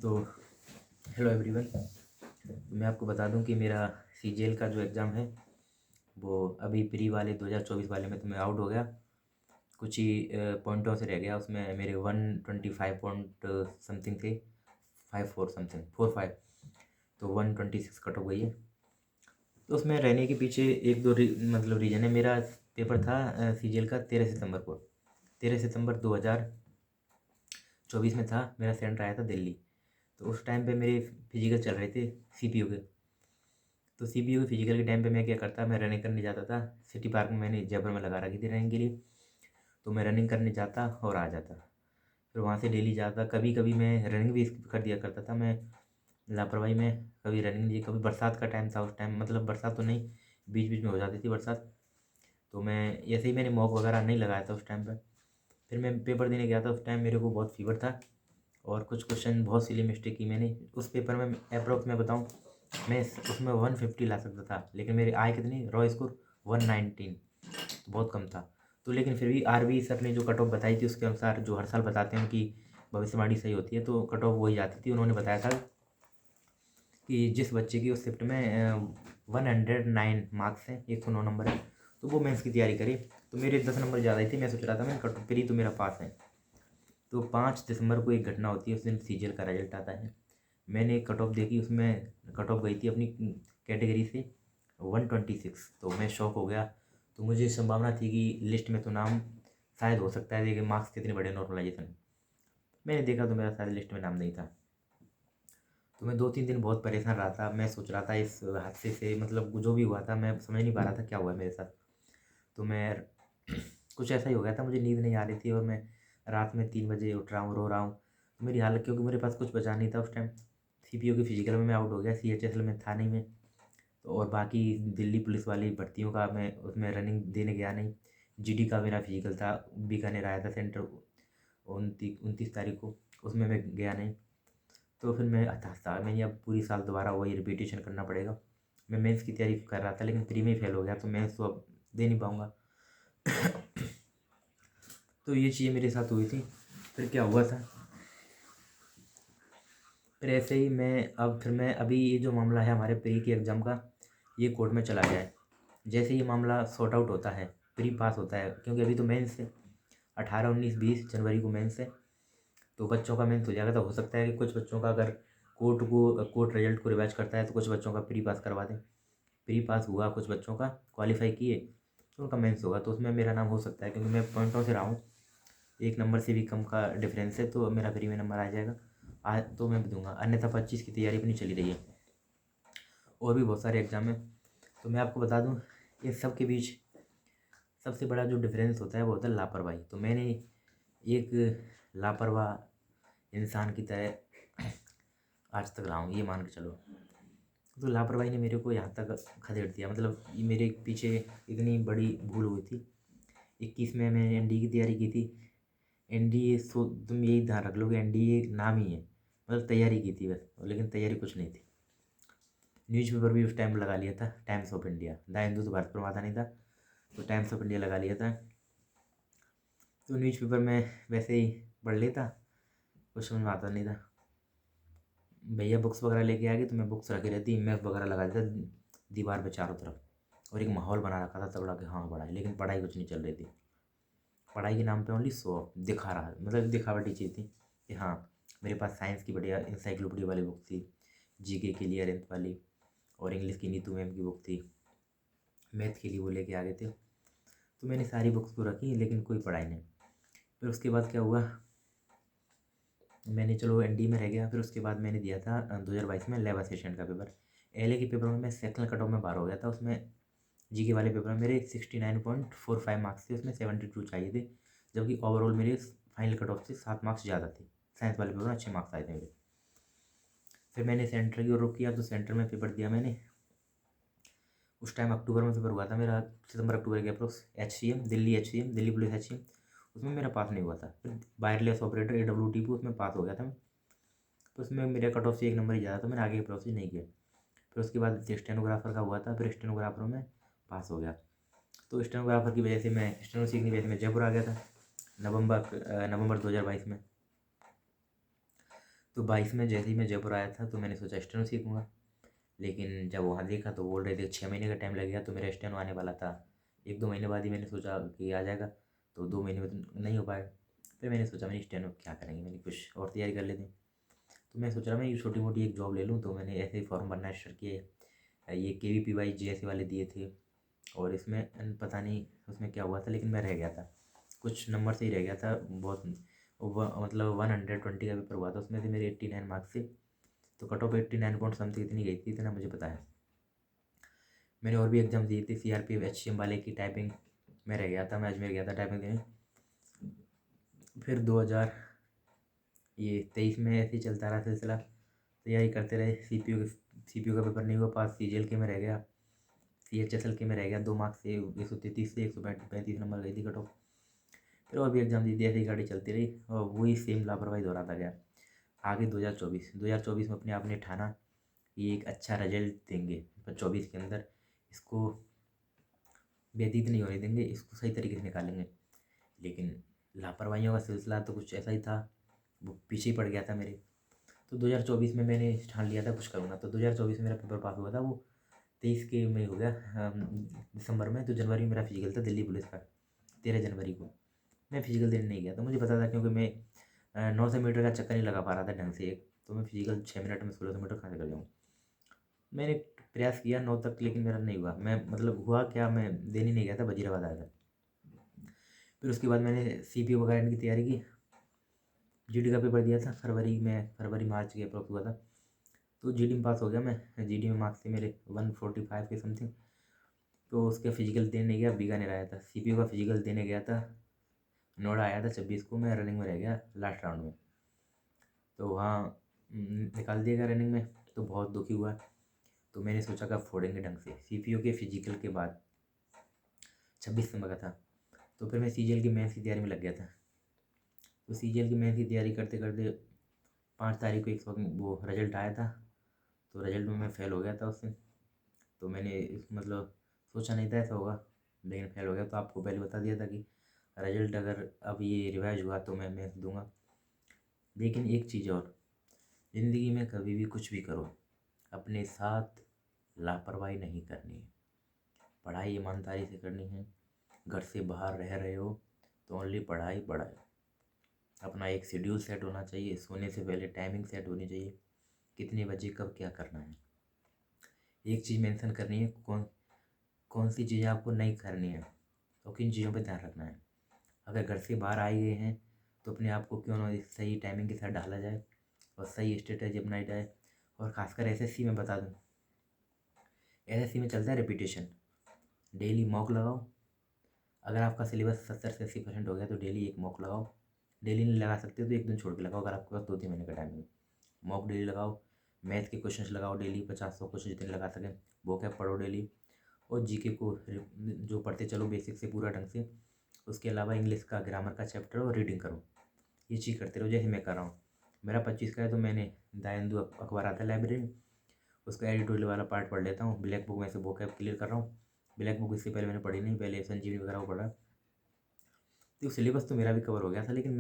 तो hello everyone. मैं आपको बता दूं कि मेरा सीजीएल का जो एग्ज़ाम है वो अभी प्री वाले 2024 वाले में तो मैं आउट हो गया। कुछ ही पॉइंटों से रह गया। उसमें मेरे 125 पॉइंट समथिंग थे, 54 समथिंग 45, तो 126 कट हो गई है। तो उसमें रहने के पीछे एक दो मतलब रीज़न है। मेरा पेपर था सीजीएल का 13 सितंबर को, 13 सितंबर 2024 में था। मेरा सेंटर आया था दिल्ली। तो उस टाइम पे मेरे फिजिकल चल रहे थे सीपीयू के। तो सीपीयू के फिजिकल के टाइम पे मैं क्या करता, मैं रनिंग करने जाता था। सिटी पार्क में मैंने जयपुर में लगा रखी थी रनिंग के लिए। तो मैं रनिंग करने जाता और आ जाता। फिर वहाँ से डेली जाता। कभी कभी मैं रनिंग भी स्किप कर दिया करता था मैं लापरवाही में। कभी रनिंग नहीं, कभी बरसात का टाइम था उस टाइम, मतलब बरसात तो नहीं, बीच बीच में हो जाती थी बरसात। तो मैं ऐसे ही, मैंने मॉक वगैरह नहीं लगाया था उस टाइम पर। फिर मैं पेपर देने गया था। उस टाइम मेरे को बहुत फीवर था और कुछ क्वेश्चन बहुत सिली मिस्टेक की मैंने उस पेपर में। अप्रोक्स मैं बताऊं, मैं उसमें 150 ला सकता था, लेकिन मेरे आए कितनी, रॉ स्कोर 119, तो बहुत कम था। तो लेकिन फिर भी आरबी सर ने जो कट ऑफ बताई थी उसके अनुसार, जो हर साल बताते हैं उनकी भविष्यवाणी सही होती है, तो कट ऑफ वही जाती थी। उन्होंने बताया था कि जिस बच्चे की उस शिफ्ट में 109 मार्क्स हैं, 109 नंबर है, तो वो मेंस की तैयारी करे। तो मेरे 10 नंबर ज़्यादा ही थे। मैं सोच रहा था मैं कट ऑफ पर ही तो मेरा पास है। तो 5 दिसंबर को एक घटना होती है, उस दिन सीजीएल का रिजल्ट आता है। मैंने एक कट ऑफ देखी, उसमें कट ऑफ गई थी अपनी कैटेगरी से 126। तो मैं शॉक हो गया। तो मुझे संभावना थी कि लिस्ट में तो नाम शायद हो सकता है, देखिए मार्क्स कितने बड़े नॉर्मलाइजेशन। मैंने देखा तो मेरा शायद लिस्ट में नाम नहीं था। तो मैं 2-3 दिन बहुत परेशान रहा था। मैं सोच रहा था इस हादसे से, मतलब जो भी हुआ था मैं समझ नहीं पा रहा था क्या हुआ मेरे साथ। तो मैं कुछ ऐसा ही हो गया था, मुझे नींद नहीं आ रही थी और मैं रात में 3 बजे उठ रहा हूँ, रो रहा हूँ। तो मेरी हालत, क्योंकि मेरे पास कुछ बचा नहीं था उस टाइम। सीपीयू की फिजिकल में मैं आउट हो गया, सीएचएसएल में था नहीं मैं। तो और बाकी दिल्ली पुलिस वाली भर्तियों का मैं उसमें रनिंग देने गया नहीं। जीडी का मेरा फिजिकल था, बीकानेर आया था सेंटर 29 तारीख को, उसमें मैं गया नहीं। तो फिर मैं हताश था, मैंने अब पूरी साल दोबारा वही रिपीटेशन करना पड़ेगा। मैं मेंस की तैयारी कर रहा था लेकिन प्री में ही फेल हो गया, तो मेंस तो अब दे नहीं पाऊँगा। तो ये चीज़ें मेरे साथ हुई थी। फिर क्या हुआ था, फिर ऐसे ही मैं अभी ये जो मामला है हमारे प्री के एग्ज़ाम का, ये कोर्ट में चला गया है। जैसे ये मामला सॉर्ट आउट होता है, प्री पास होता है, क्योंकि अभी तो मेंस है, 18, 19, 20 जनवरी को मेंस है। तो बच्चों का मेंस हो जाएगा। तो हो सकता है कि कुछ बच्चों का, अगर कोर्ट रिजल्ट को रिवाइज करता है तो कुछ बच्चों का प्री पास करवा दें। प्री पास हुआ, कुछ बच्चों का क्वालिफाई किए, तो उनका मेंस होगा। तो उसमें मेरा नाम हो सकता है, क्योंकि मैं पॉइंटों से रहा हूँ। एक नंबर से भी कम का डिफरेंस है, तो मेरा फ्री में नंबर आ जाएगा। तो मैं दूंगा, अन्यथा 25 की तैयारी अपनी चली रही है। और भी बहुत सारे एग्ज़ाम हैं। तो मैं आपको बता दूं, इन सब के बीच सबसे बड़ा जो डिफरेंस होता है वो होता है लापरवाही। तो मैंने एक लापरवाह इंसान की तरह आज तक रहा हूँ, ये मान के चलो। तो लापरवाही ने मेरे को यहाँ तक खदेड़ दिया, मतलब ये मेरे पीछे इतनी बड़ी भूल हुई थी। 21 में मैंने एनडीए की तैयारी की थी। एनडीए, सो तुम यही ध्यान रख लो कि एनडीए नाम ही है, मतलब तैयारी की थी बस, लेकिन तैयारी कुछ नहीं थी। न्यूज़पेपर भी उस टाइम लगा लिया था, times of India. The Hindu तो भारत प्रमाता नहीं था, तो टाइम्स ऑफ इंडिया लगा लिया था। तो न्यूज़पेपर में वैसे ही पढ़ लेता, कुछ समझ में आता नहीं था। भैया बुक्स वगैरह लेके आ गए तो मैं बुक्स रखी रहती, मैप वगैरह लगा देता दीवार पे चारों तरफ, और एक माहौल बना रखा था तगड़ा कि हाँ पढ़ाई, लेकिन पढ़ाई कुछ नहीं चल रही थी। पढ़ाई के नाम पे ओनली शो ऑफ दिखा रहा, मतलब दिखावटी चीज़ थी कि हाँ मेरे पास साइंस की बढ़िया इंसाइक्लोपीडिया वाली बुक थी, जीके के लिए अरेंथ वाली, और इंग्लिश की नीतू मैम की बुक थी। मैथ के लिए वो लेके आ गए थे। तो मैंने सारी बुक्स तो रखी, लेकिन कोई पढ़ाई नहीं। फिर उसके बाद क्या हुआ, मैंने चलो एनडी में रह गया। फिर उसके बाद मैंने दिया था 2022 में लैब असिस्टेंट का पेपर। एलए के पेपर में मैं सेक्शनल कट ऑफ में बाहर हो गया था। उसमें जीके वाले पेपर में मेरे 69.45 मार्क्स थे, उसमें 72 चाहिए थे, जबकि ओवरऑल मेरे फाइनल कट ऑफ से 7 मार्क्स ज़्यादा थे। साइंस वाले पेपर में अच्छे मार्क्स आए थे मेरे। फिर मैंने सेंटर की ओर रुख किया, तो सेंटर में पेपर दिया मैंने। उस टाइम अक्टूबर में पेपर हुआ था मेरा, सितंबर अक्टूबर के approx. HCM Delhi, HCM Delhi police HCM, उसमें मेरा पास नहीं हुआ था। फिर वायरलेस ऑपरेटर एडब्ल्यूटीपी, उसमें पास हो गया था मैं। तो उसमें मेरे कट ऑफ से 1 नंबर ही ज़्यादा था, मैंने आगे प्रोसेस नहीं किया। फिर उसके बाद स्टेनोग्राफर का हुआ था, फिर स्टेनोग्राफर में पास हो गया। तो स्टेनोग्राफर की वजह से मैं, स्टेनो सीखने की वजह से मैं जयपुर आ गया था नवंबर 2022 में। तो 22 में जैसे ही मैं जयपुर आया था तो मैंने सोचा स्टेनो सीखूँगा, लेकिन जब वहाँ देखा तो बोल रहे थे 6 महीने का टाइम लगेगा, तो मेरा स्टेनो आने वाला था 1-2 महीने बाद ही। मैंने सोचा कि आ जाएगा, तो 2 महीने में तो नहीं हो पाएगा। फिर मैंने सोचा मैंने स्टेनो क्या करेंगे, मैंने कुछ और तैयारी कर लेते हैं। तो मैं सोच रहा मैं ये छोटी मोटी एक जॉब ले लूँ, तो मैंने ऐसे ही फॉर्म भरना स्टार्ट किए। ये KVPY GS वाले दिए थे, और इसमें पता नहीं उसमें क्या हुआ था, लेकिन मैं रह गया था, कुछ नंबर से ही रह गया था। बहुत मतलब 120 का पेपर हुआ था, उसमें से मेरे 89 मार्क्स से, तो कट ऑफ 89 पॉइंट समथिंग इतनी गई थी, इतना मुझे पता है। मैंने और भी एग्जाम दिए थे, CRPF HCM वाले की टाइपिंग में रह गया था, मैं अजमेर गया था टाइपिंग देने। फिर 2023 में ऐसे ही चलता रहा सिलसिला, तैयारी करते रहे। CPU का पेपर नहीं हुआ पास, CGL के में रह गया, CHSL के में रह गया 2 मार्क्स से, 133 से 135 नंबर गई थी कट ऑफ। फिर और भी एग्जाम दी थी, ऐसी गाड़ी चलती रही, और वही सेम लापरवाही दोहराता गया। आगे 2024 में अपने आप ने ठाना कि एक अच्छा रिजल्ट देंगे, 24 के अंदर इसको व्यतीत नहीं होने देंगे, इसको सही तरीके से निकालेंगे। लेकिन लापरवाहियों का सिलसिला तो कुछ ऐसा ही था, वो पीछे ही पड़ गया था मेरे। तो 2024 में मैंने ठान लिया था कुछ करूँगा, तो 2024 में मेरा पेपर पास हुआ था, वो 23 के में हो गया दिसंबर में। तो जनवरी में मेरा फिजिकल था दिल्ली पुलिस का, 13 जनवरी को। मैं फिजिकल देने नहीं गया, तो मुझे पता था, क्योंकि मैं 900 मीटर का चक्कर नहीं लगा पा रहा था ढंग से एक, तो मैं फिजिकल 6 मिनट में 1600 मीटर कहाँ से कर जाऊँ। मैंने प्रयास किया 9 तक, लेकिन मेरा नहीं हुआ। मैं मतलब हुआ क्या, मैं देने नहीं गया था, वजीराबाद आया था। फिर उसके बाद मैंने CPO वगैरह की तैयारी की, GD का पेपर दिया था फरवरी मार्च के अप्रोक्स हुआ था। तो GD में पास हो गया मैं, GD में मार्क्स थे मेरे 145 के समथिंग। तो उसका फिजिकल देने गया, बीकानेर आया था। CPO का फिजिकल देने गया था, नोएडा आया था 26 को। मैं रनिंग में रह गया लास्ट राउंड में, तो वहाँ निकाल दिया गया रनिंग में, तो बहुत दुखी हुआ। तो मैंने सोचा कब फोड़ेंगे ढंग से। CPO के फिजिकल के बाद 26 नंबर का था, तो फिर मैं CGL की मेंस की तैयारी में लग गया था। तो CGL की मेंस की तैयारी करते करते 5 तारीख को एक वक्त वो रिजल्ट आया था, तो रिजल्ट में मैं फ़ेल हो गया था उससे। तो मैंने मतलब सोचा नहीं था ऐसा होगा, लेकिन फेल हो गया। तो आपको पहले बता दिया था कि रिजल्ट अगर अब ये रिवाइज हुआ तो मैं मेंस दूंगा। लेकिन एक चीज़ और, ज़िंदगी में कभी भी कुछ भी करो, अपने साथ लापरवाही नहीं करनी है। पढ़ाई ईमानदारी से करनी है। घर से बाहर रह रहे हो तो ओनली पढ़ाई पढ़ाई। अपना एक शेड्यूल सेट होना चाहिए, सोने से पहले टाइमिंग सेट होनी चाहिए, कितने बजे कब क्या करना है। एक चीज़ मेंशन करनी है, कौन कौन सी चीज़ें आपको नहीं करनी है, तो किन चीज़ों पे ध्यान रखना है। अगर घर से बाहर आए गए हैं तो अपने आप को क्यों ना एक सही टाइमिंग के साथ डाला जाए और सही स्ट्रेटजी अपनाई जाए। और ख़ासकर SSC में बता दूँ, SSC में चलता है रेपिटेशन। डेली मॉक लगाओ। अगर आपका सिलेबस 70 से 80% हो गया तो डेली एक मॉक लगाओ। डेली नहीं लगा सकते तो एक दिन छोड़ के लगाओ, अगर आपके पास 2-3 महीने का टाइम है। मॉक डेली लगाओ, मैथ के क्वेश्चंस लगाओ डेली, 50-100 क्वेश्चन जितने लगा सकें। वोकैब पढ़ो डेली, और GK को जो पढ़ते चलो बेसिक से पूरा ढंग से। उसके अलावा इंग्लिश का ग्रामर का चैप्टर और रीडिंग करो, ये चीज़ करते रहो जैसे मैं कर रहा हूँ। मेरा 25 का है, तो मैंने द हिंदू अखबार आता है लाइब्रेरी में, उसका एडिटोरियल वाला पार्ट पढ़ लेता हूँ। ब्लैक बुक में से वोकैब क्लियर कर रहा हूँ। ब्लैक बुक इससे पहले मैंने पढ़ी नहीं, पहले संजीवनी वगैरह को पढ़ा। तो सिलेबस तो मेरा भी कवर हो गया था, लेकिन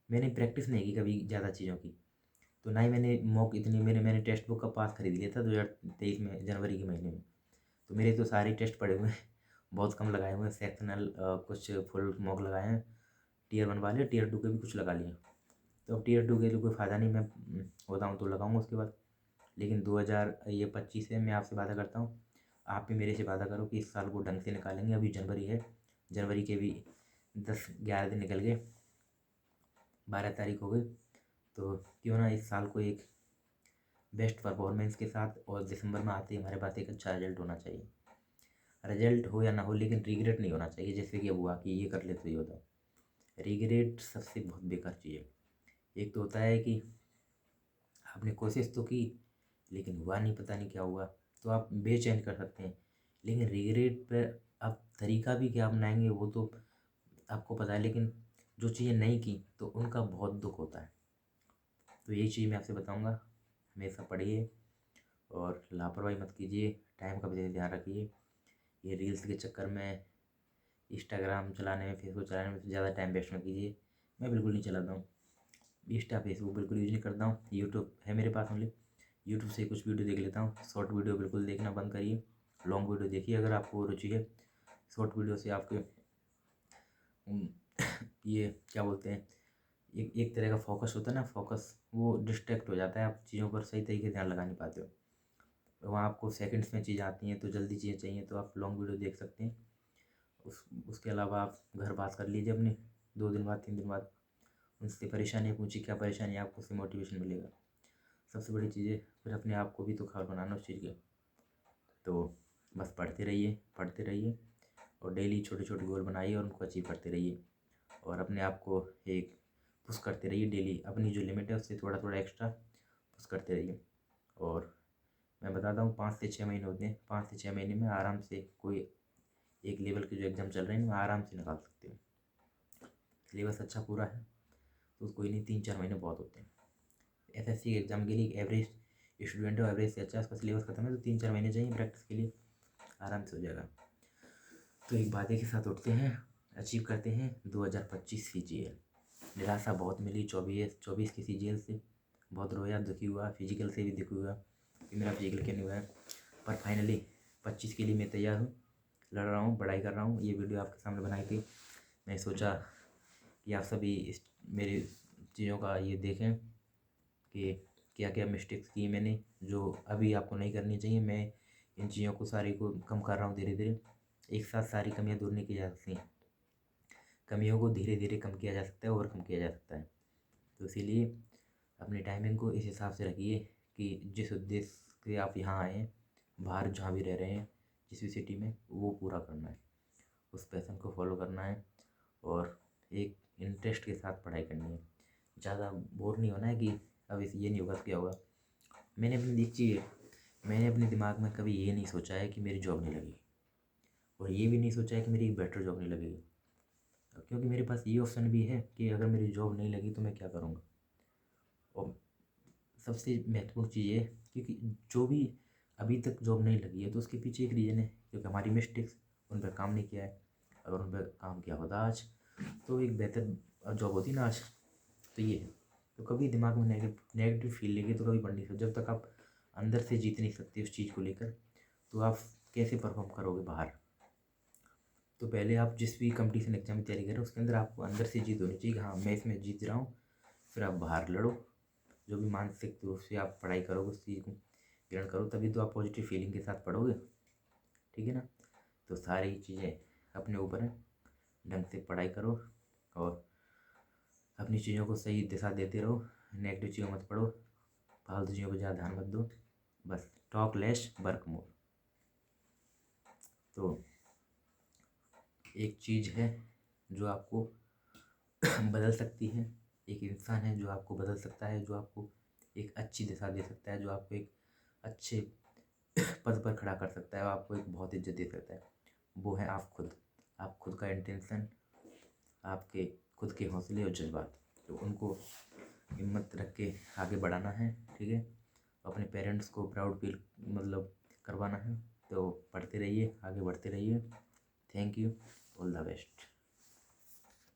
मैंने प्रैक्टिस नहीं की कभी ज़्यादा चीज़ों की। तो ना ही मैंने मॉक इतनी, मैंने टेक्स्ट बुक का पास खरीद लिया था 2023 में जनवरी के महीने में। तो मेरे तो सारे टेस्ट पड़े हुए हैं, बहुत कम लगाए हुए हैं। सेक्शनल कुछ फुल मॉक लगाए हैं, Tier 1 वाले, Tier 2 के भी कुछ लगा लिए। तो अब Tier 2 के लिए कोई फ़ायदा नहीं, मैं होता हूँ तो लगाऊंगा उसके बाद। लेकिन 2025 से मैं आपसे वादा करता हूँ, आप भी मेरे से वादा करो कि इस साल को ढंग से निकालेंगे। अभी जनवरी है, जनवरी के भी 10-11 दिन निकल गए, 12 तारीख हो गई। तो क्यों ना इस साल को एक बेस्ट परफॉर्मेंस के साथ, और दिसंबर में आते ही हमारे पास एक अच्छा रिजल्ट होना चाहिए। रिजल्ट हो या ना हो, लेकिन रिग्रेट नहीं होना चाहिए, जैसे कि अब हुआ कि ये कर ले तो ये होता है। रिग्रेट सबसे बहुत बेकार चीज़ है। एक तो होता है कि आपने कोशिश तो की, लेकिन हुआ नहीं, पता नहीं क्या हुआ, तो आप बेचैन कर सकते हैं। लेकिन रिग्रेट पर आप तरीका भी क्या अपनाएंगे वो तो आपको पता है, लेकिन जो चीज़ें नहीं की तो उनका बहुत दुख होता है। तो यही चीज़ मैं आपसे बताऊंगा, हमेशा पढ़िए और लापरवाही मत कीजिए, टाइम का भी ध्यान रखिए। ये रील्स के चक्कर में, इंस्टाग्राम चलाने में, फेसबुक चलाने में ज़्यादा टाइम वेस्ट मत कीजिए। मैं बिल्कुल नहीं चलाता हूँ। इंस्टा फेसबुक बिल्कुल यूज नहीं करता हूँ। यूट्यूब है मेरे पास ओनली, यूट्यूब से कुछ वीडियो देख लेता हूँ। शॉर्ट वीडियो बिल्कुल देखना बंद करिए, लॉन्ग वीडियो देखिए अगर आपको रुचि है। शॉर्ट वीडियो से आपके ये क्या बोलते हैं, एक तरह का फोकस होता है ना, फोकस वो डिस्ट्रैक्ट हो जाता है, आप चीज़ों पर सही तरीके से ध्यान लगा नहीं पाते हो। तो वहाँ आपको सेकंड्स में चीज़ें आती हैं, तो जल्दी चीज़ें चाहिए तो आप लॉन्ग वीडियो देख सकते हैं। उसके अलावा आप घर बात कर लीजिए अपने 2 दिन बाद 3 दिन बाद, उनसे परेशानी पूछिए क्या परेशानी है आपको, उससे मोटिवेशन मिलेगा। सबसे बड़ी चीज़ है फिर अपने आप को भी तो ख़बर बनाना उस चीज़ की। तो बस पढ़ते रहिए और डेली छोटे छोटे गोल बनाइए और उनको अचीव करते रहिए। और अपने आप को एक पुश करते रहिए, डेली अपनी जो लिमिट है उससे थोड़ा थोड़ा एक्स्ट्रा पुश करते रहिए। और मैं बताता हूँ 5 से 6 महीने होते हैं, 5 से 6 महीने में आराम से कोई एक लेवल के जो एग्ज़ाम चल रहे हैं मैं आराम से निकाल सकते हो। सिलेबस अच्छा पूरा है तो कोई नहीं, 3-4 महीने बहुत होते हैं। एसएससी के एग्ज़ाम के लिए एक एवरेज स्टूडेंट है, एवरेज से अच्छा उसका सिलेबस खत्म है तो 3-4 महीने चाहिए प्रैक्टिस के लिए, आराम से हो जाएगा। तो एक वादे के साथ उठते हैं, अचीव करते हैं 2025 CGL। निराशा बहुत मिली 24 की CGL से, बहुत रोया, दुखी हुआ, फिजिकल से भी दुखी हुआ कि मेरा फिजिकल क्यों नहीं हुआ है। पर फाइनली 25 के लिए मैं तैयार हूँ, लड़ रहा हूँ, पढ़ाई कर रहा हूँ। ये वीडियो आपके सामने बनाई थी, मैं सोचा कि आप सभी इस मेरी चीज़ों का ये देखें कि क्या क्या मिस्टेक्स की मैंने, जो अभी आपको नहीं करनी चाहिए। मैं इन चीज़ों को सारी को कम कर रहा हूँ धीरे धीरे। एक साथ सारी कमियाँ दूर नहीं की जा सकती, कमियों को धीरे धीरे कम किया जा सकता है, ओवरकम किया जा सकता है। तो इसीलिए अपनी टाइमिंग को इस हिसाब से रखिए कि जिस उद्देश्य से आप यहाँ आए हैं, बाहर जहाँ भी रह रहे हैं, जिस भी सिटी में, वो पूरा करना है, उस पैशन को फॉलो करना है और एक इंटरेस्ट के साथ पढ़ाई करनी है। ज़्यादा बोर नहीं होना है कि अब इस ये नहीं होगा तो क्या होगा। मैंने अपनी एक चीज़ मैंने अपने दिमाग में कभी ये नहीं सोचा है कि मेरी जॉब नहीं लगेगी, और ये भी नहीं सोचा है कि मेरी एक बेटर जॉब नहीं लगेगी, क्योंकि मेरे पास ये ऑप्शन भी है कि अगर मेरी जॉब नहीं लगी तो मैं क्या करूँगा। और सबसे महत्वपूर्ण चीज़ ये है क्योंकि जो भी अभी तक जॉब नहीं लगी है तो उसके पीछे एक रीज़न है, क्योंकि हमारी मिस्टेक्स, उन पर काम नहीं किया है। अगर उन पर काम किया होता आज तो एक बेहतर जॉब होती ना आज। तो ये है, तो कभी दिमाग में नेगेटिव फील लेके तो कभी बढ़ नहीं सकते। जब तक आप अंदर से जीत नहीं सकते उस चीज़ को लेकर, तो आप कैसे परफॉर्म करोगे बाहर। तो पहले आप जिस भी कंपटीशन एग्जाम की तैयारी करें उसके अंदर आपको अंदर से जीत होनी चाहिए कि हाँ मैं इसमें जीत रहा हूँ। फिर आप बाहर लड़ो, जो भी मानसिक रूप से आप पढ़ाई करोगे उस चीज़ को ग्रहण करो, तभी तो आप पॉजिटिव फीलिंग के साथ पढ़ोगे, ठीक है ना। तो सारी चीज़ें अपने ऊपर है, ढंग से पढ़ाई करो और अपनी चीज़ों को सही दिशा देते रहो, नेगेटिव चीज़ों मत पढ़ो, फालतू चीज़ों पर ज़्यादा ध्यान मत दो, बस टॉक लेस वर्क मोर। तो एक चीज़ है जो आपको बदल सकती है, एक इंसान है जो आपको बदल सकता है, जो आपको एक अच्छी दिशा दे सकता है, जो आपको एक अच्छे पद पर खड़ा कर सकता है, आपको एक बहुत इज्जत दे सकता है, वो है आप खुद। आप खुद का इंटेंशन, आपके खुद के हौसले और जज्बात, तो उनको हिम्मत रख के आगे बढ़ाना है, ठीक है। अपने पेरेंट्स को प्राउड फील मतलब करवाना है। तो पढ़ते रहिए, आगे बढ़ते रहिए। Thank you, all the best.